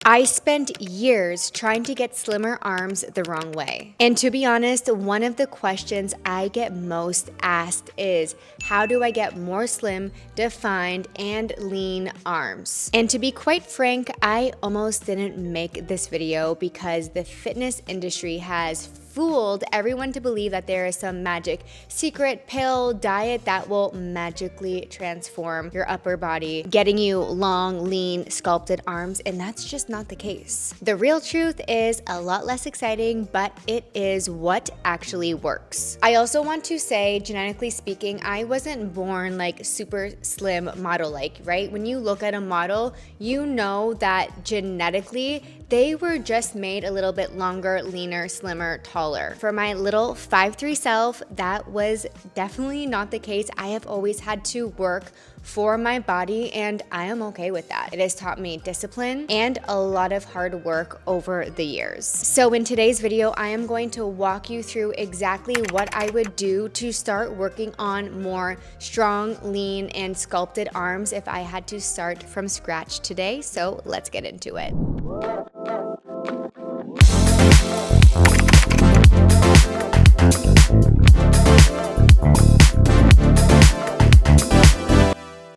I spent years trying to get slimmer arms the wrong way. And to be honest, one of the questions I get most asked is, how do I get more slim, defined, and lean arms? And to be quite frank, I almost didn't make this video because the fitness industry has fooled everyone to believe that there is some magic secret pill diet that will magically transform your upper body, getting you long, lean, sculpted arms, and that's just not the case. The real truth is a lot less exciting, but it is what actually works. I also want to say, genetically speaking, I wasn't born like super slim model-like, right? When you look at a model, you know that genetically they were just made a little bit longer, leaner, slimmer, taller. For my little 5'3" self, that was definitely not the case. I have always had to work for my body, and I am okay with that. It has taught me discipline and a lot of hard work over the years. So in today's video, I am going to walk you through exactly what I would do to start working on more strong, lean, and sculpted arms if I had to start from scratch today. So let's get into it.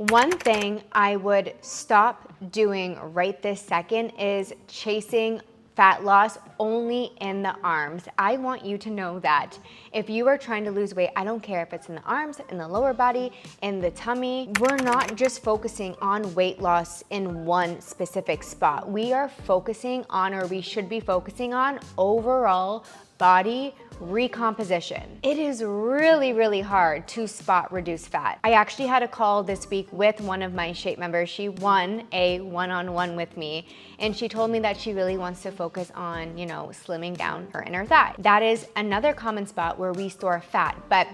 One thing I would stop doing right this second is chasing fat loss only in the arms. I want you to know that if you are trying to lose weight, I don't care if it's in the arms, in the lower body, in the tummy, we're not just focusing on weight loss in one specific spot. We are focusing on, or we should be focusing on, overall body recomposition. It is really, really hard to spot reduce fat. I actually had a call this week with one of my Shape members. She won a one-on-one with me, and she told me that she really wants to focus on, slimming down her inner thigh. That is another common spot where we store fat. But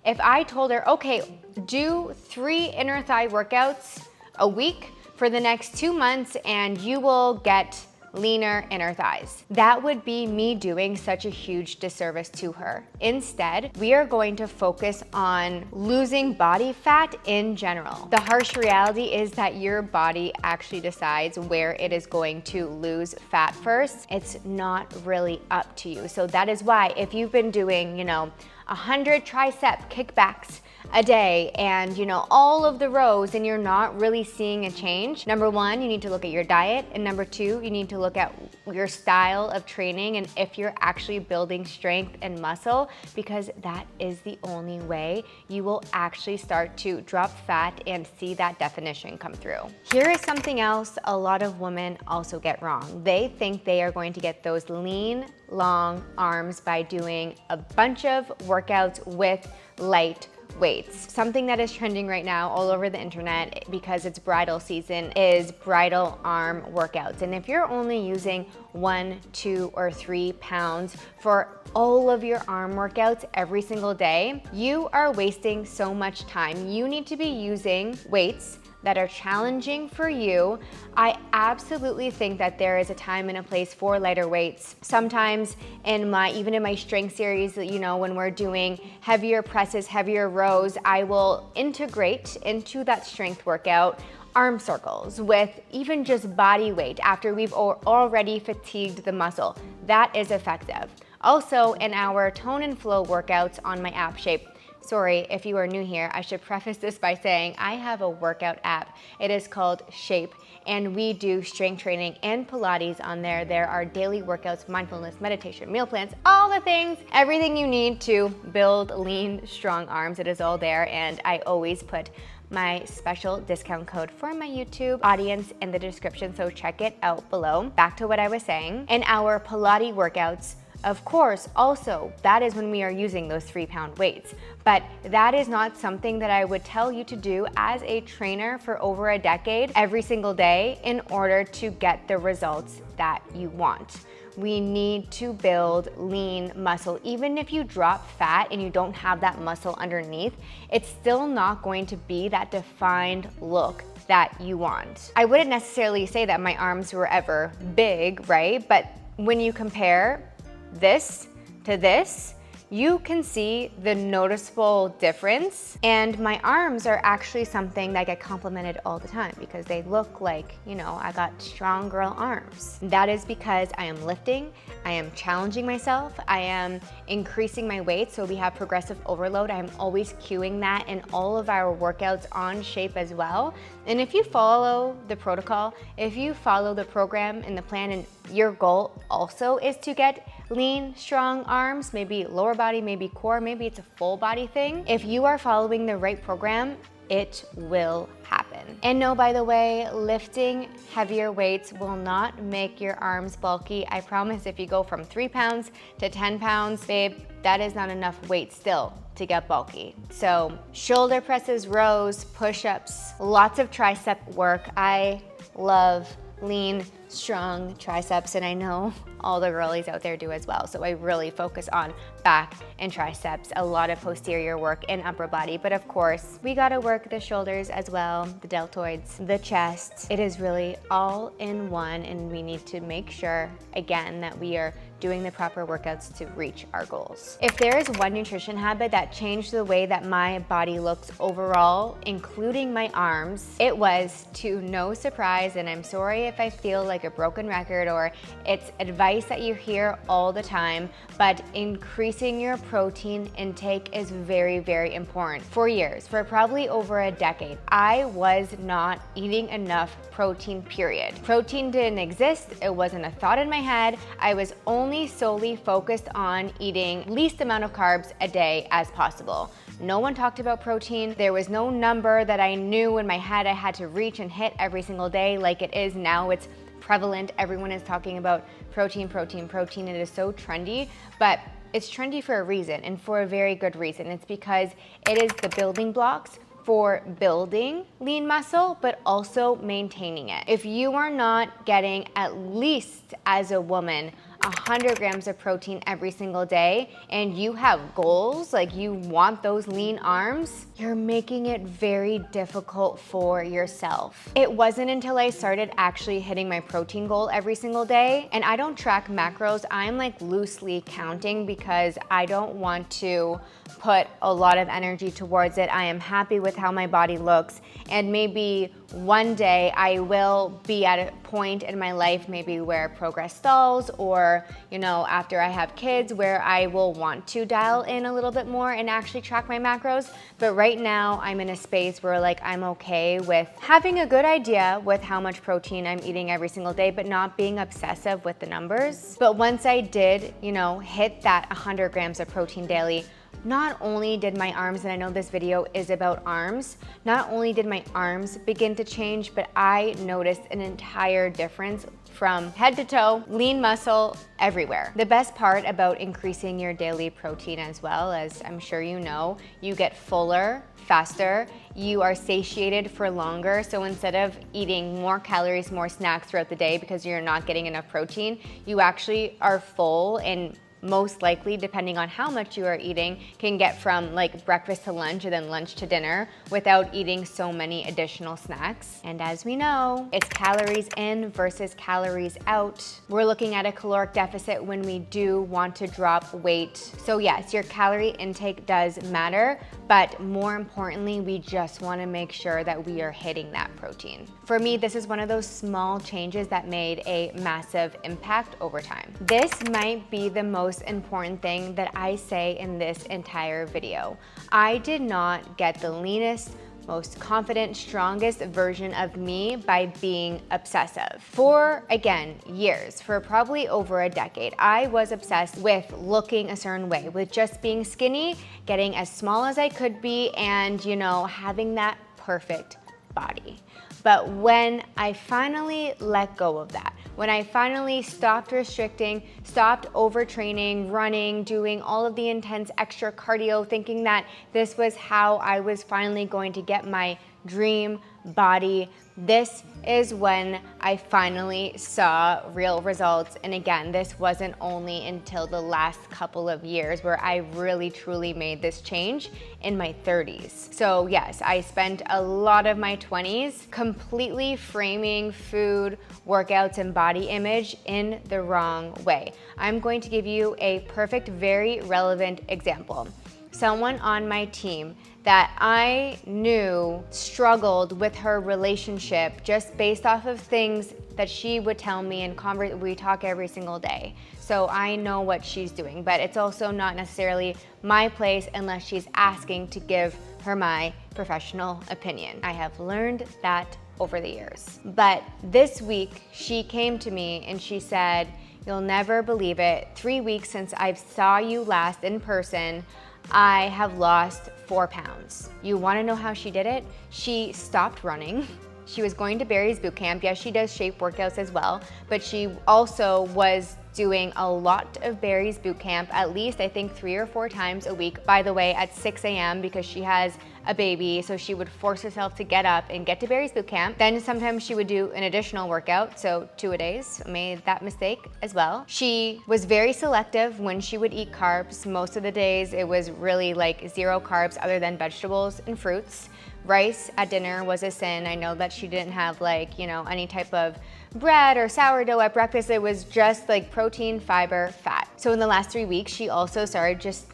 if I told her, okay, do 3 inner thigh workouts a week for the next 2 months and you will get leaner inner thighs, that would be me doing such a huge disservice to her. Instead, we are going to focus on losing body fat in general. The harsh reality is that your body actually decides where it is going to lose fat first. It's not really up to you. So that is why if you've been doing, 100 tricep kickbacks a day and all of the rows and you're not really seeing a change, number one, you need to look at your diet, and number two, you need to look at your style of training and if you're actually building strength and muscle, because that is the only way you will actually start to drop fat and see that definition come through. Here is something else a lot of women also get wrong. They think they are going to get those lean, long arms by doing a bunch of workouts with light weights. Something that is trending right now all over the internet because it's bridal season is bridal arm workouts. And if you're only using 1, 2, or 3 pounds for all of your arm workouts every single day, you are wasting so much time. You need to be using weights that are challenging for you. I absolutely think that there is a time and a place for lighter weights. Sometimes even in my strength series, when we're doing heavier presses, heavier rows, I will integrate into that strength workout arm circles with even just body weight after we've already fatigued the muscle. That is effective. Also, in our tone and flow workouts on my app Shape, sorry, if you are new here, I should preface this by saying I have a workout app. It is called Shape, and we do strength training and Pilates on there. There are daily workouts, mindfulness, meditation, meal plans, all the things, everything you need to build lean, strong arms. It is all there, and I always put my special discount code for my YouTube audience in the description, so check it out below. Back to what I was saying. In our Pilates workouts, of course, also, that is when we are using those 3-pound weights. But that is not something that I would tell you to do as a trainer for over a decade every single day in order to get the results that you want. We need to build lean muscle. Even if you drop fat and you don't have that muscle underneath, it's still not going to be that defined look that you want. I wouldn't necessarily say that my arms were ever big, right? But when you compare this to this, you can see the noticeable difference. And my arms are actually something that get complimented all the time because they look like, you know, I got strong girl arms. That is because I am lifting, I am challenging myself, I am increasing my weight. So we have progressive overload. I'm always cueing that in all of our workouts on Shape as well. And if you follow the protocol, if you follow the program and the plan, and your goal also is to get lean, strong arms, maybe lower body, maybe core, maybe it's a full body thing. If you are following the right program, it will happen. And no, by the way, lifting heavier weights will not make your arms bulky. I promise if you go from 3 pounds to 10 pounds, babe, that is not enough weight still to get bulky. So shoulder presses, rows, push-ups, lots of tricep work. I love lean, strong triceps, and I know all the girlies out there do as well. So I really focus on back and triceps, a lot of posterior work and upper body. But of course, we gotta work the shoulders as well, the deltoids, the chest. It is really all in one, and we need to make sure, again, that we are doing the proper workouts to reach our goals. If there is one nutrition habit that changed the way that my body looks overall, including my arms, it was, to no surprise, and I'm sorry if I feel like a broken record or it's advice that you hear all the time, but increasing your protein intake is very, very important. For years, for probably over a decade, I was not eating enough protein, period. Protein didn't exist. It wasn't a thought in my head. I was only solely focused on eating least amount of carbs a day as possible. No one talked about protein. There was no number that I knew in my head I had to reach and hit every single day like it is now. It's prevalent. Everyone is talking about protein, protein, protein. It is so trendy, but it's trendy for a reason, and for a very good reason. It's because it is the building blocks for building lean muscle, but also maintaining it. If you are not getting, at least as a woman, 100 grams of protein every single day, and you have goals, like you want those lean arms, you're making it very difficult for yourself. It wasn't until I started actually hitting my protein goal every single day, and I don't track macros, I'm like loosely counting because I don't want to put a lot of energy towards it. I am happy with how my body looks, and maybe one day I will be at a point in my life maybe where progress stalls, or you know, after I have kids, where I will want to dial in a little bit more and actually track my macros. But right now I'm in a space where like I'm okay with having a good idea with how much protein I'm eating every single day, but not being obsessive with the numbers. But once I did, you know, hit that 100 grams of protein daily, not only did my arms, and I know this video is about arms, not only did my arms begin to change, but I noticed an entire difference from head to toe, lean muscle everywhere. The best part about increasing your daily protein, as well, as I'm sure you know, you get fuller faster, you are satiated for longer. So instead of eating more calories, more snacks throughout the day because you're not getting enough protein, you actually are full, and most likely, depending on how much you are eating, can get from like breakfast to lunch and then lunch to dinner without eating so many additional snacks. And as we know, it's calories in versus calories out. We're looking at a caloric deficit when we do want to drop weight. So yes, your calorie intake does matter, but more importantly, we just want to make sure that we are hitting that protein. For me, this is one of those small changes that made a massive impact over time. This might be the most important thing that I say in this entire video. I did not get the leanest, most confident, strongest version of me by being obsessive. For, again, years, for probably over a decade, I was obsessed with looking a certain way, with just being skinny, getting as small as I could be, and, you know, having that perfect body. But when I finally let go of that, when I finally stopped restricting, stopped overtraining, running, doing all of the intense extra cardio, thinking that this was how I was finally going to get my dream body. This is when I finally saw real results. And again, this wasn't only until the last couple of years where I really truly made this change in my 30s. So yes, I spent a lot of my 20s completely framing food, workouts, and body image in the wrong way. I'm going to give you a perfect, very relevant example. Someone on my team that I knew struggled with her relationship just based off of things that she would tell me, and we talk every single day. So I know what she's doing, but it's also not necessarily my place unless she's asking to give her my professional opinion. I have learned that over the years. But this week she came to me and she said, "You'll never believe it. 3 weeks since I saw you last in person, I have lost 4 pounds. You wanna know how she did it? She stopped running. She was going to Barry's boot camp. Yes, she does shape workouts as well, but she also was doing a lot of Barry's boot camp, at least I think 3 or 4 times a week, by the way, at 6 a.m. because she has a baby, so she would force herself to get up and get to Barry's boot camp. Then sometimes she would do an additional workout, so 2 a days. Made that mistake as well. She was very selective when she would eat carbs. Most of the days it was really like 0 carbs other than vegetables and fruits. Rice at dinner was a sin. I know that she didn't have like, any type of bread or sourdough at breakfast. It was just like protein, fiber, fat. So in the last 3 weeks, she also started just,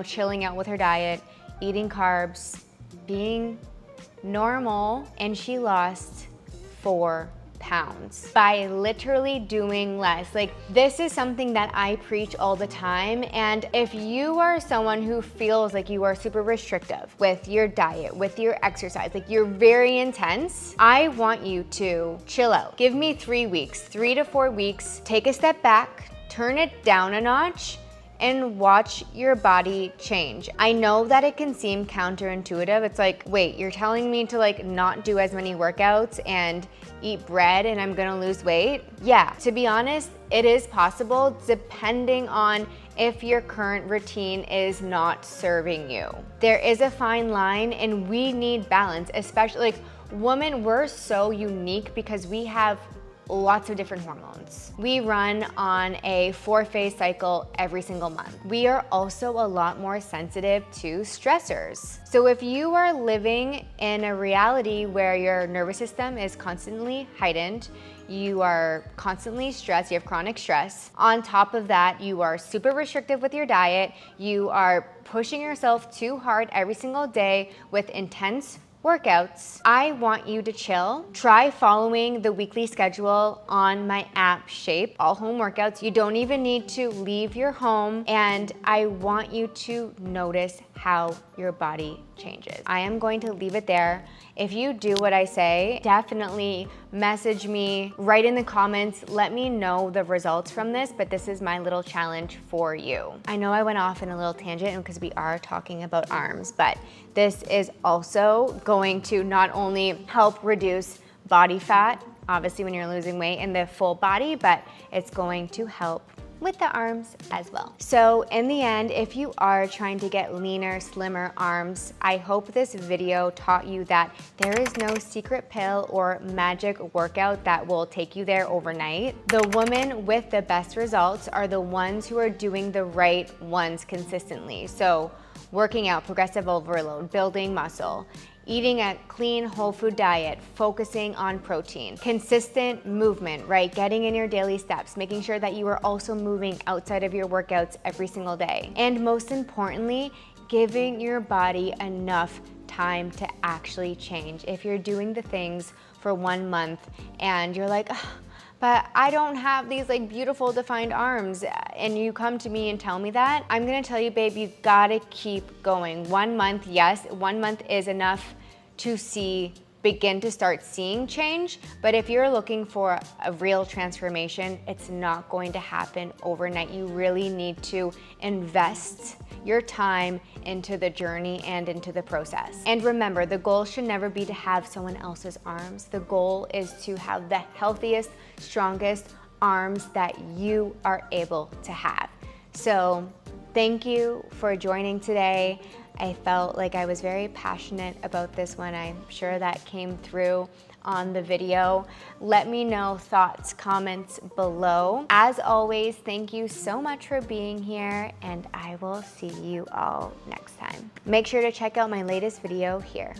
chilling out with her diet, eating carbs, being normal, and she lost 4 pounds by literally doing less. Like, this is something that I preach all the time. And if you are someone who feels like you are super restrictive with your diet, with your exercise, like you're very intense, I want you to chill out. Give me 3 weeks, 3 to 4 weeks, take a step back, turn it down a notch, and watch your body change. I know that it can seem counterintuitive. It's like, wait, you're telling me to like not do as many workouts and eat bread and I'm gonna lose weight? Yeah, to be honest, it is possible depending on if your current routine is not serving you. There is a fine line and we need balance, especially like women, we're so unique because we have lots of different hormones. We run on a 4-phase cycle every single month. We are also a lot more sensitive to stressors. So if you are living in a reality where your nervous system is constantly heightened, you are constantly stressed, you have chronic stress. On top of that, you are super restrictive with your diet, you are pushing yourself too hard every single day with intense workouts, I want you to chill. Try following the weekly schedule on my app Shape, all home workouts. You don't even need to leave your home, and I want you to notice how your body changes. I am going to leave it there. If you do what I say, definitely message me, write in the comments, let me know the results from this, but this is my little challenge for you. I know I went off in a little tangent because we are talking about arms, but this is also going to not only help reduce body fat, obviously when you're losing weight in the full body, but it's going to help with the arms as well. So in the end, if you are trying to get leaner, slimmer arms, I hope this video taught you that there is no secret pill or magic workout that will take you there overnight. The women with the best results are the ones who are doing the right ones consistently. So working out, progressive overload, building muscle, eating a clean whole food diet, focusing on protein, consistent movement, right? Getting in your daily steps, making sure that you are also moving outside of your workouts every single day. And most importantly, giving your body enough time to actually change. If you're doing the things for 1 month and you're like, but I don't have these like beautiful defined arms, and you come to me and tell me that, I'm gonna tell you, babe, you gotta keep going. 1 month, yes, 1 month is enough to begin to start seeing change, but if you're looking for a real transformation, it's not going to happen overnight. You really need to invest your time into the journey and into the process. And remember, the goal should never be to have someone else's arms. The goal is to have the healthiest, strongest arms that you are able to have. So thank you for joining today. I felt like I was very passionate about this one. I'm sure that came through on the video. Let me know thoughts, comments below. As always, thank you so much for being here, and I will see you all next time. Make sure to check out my latest video here.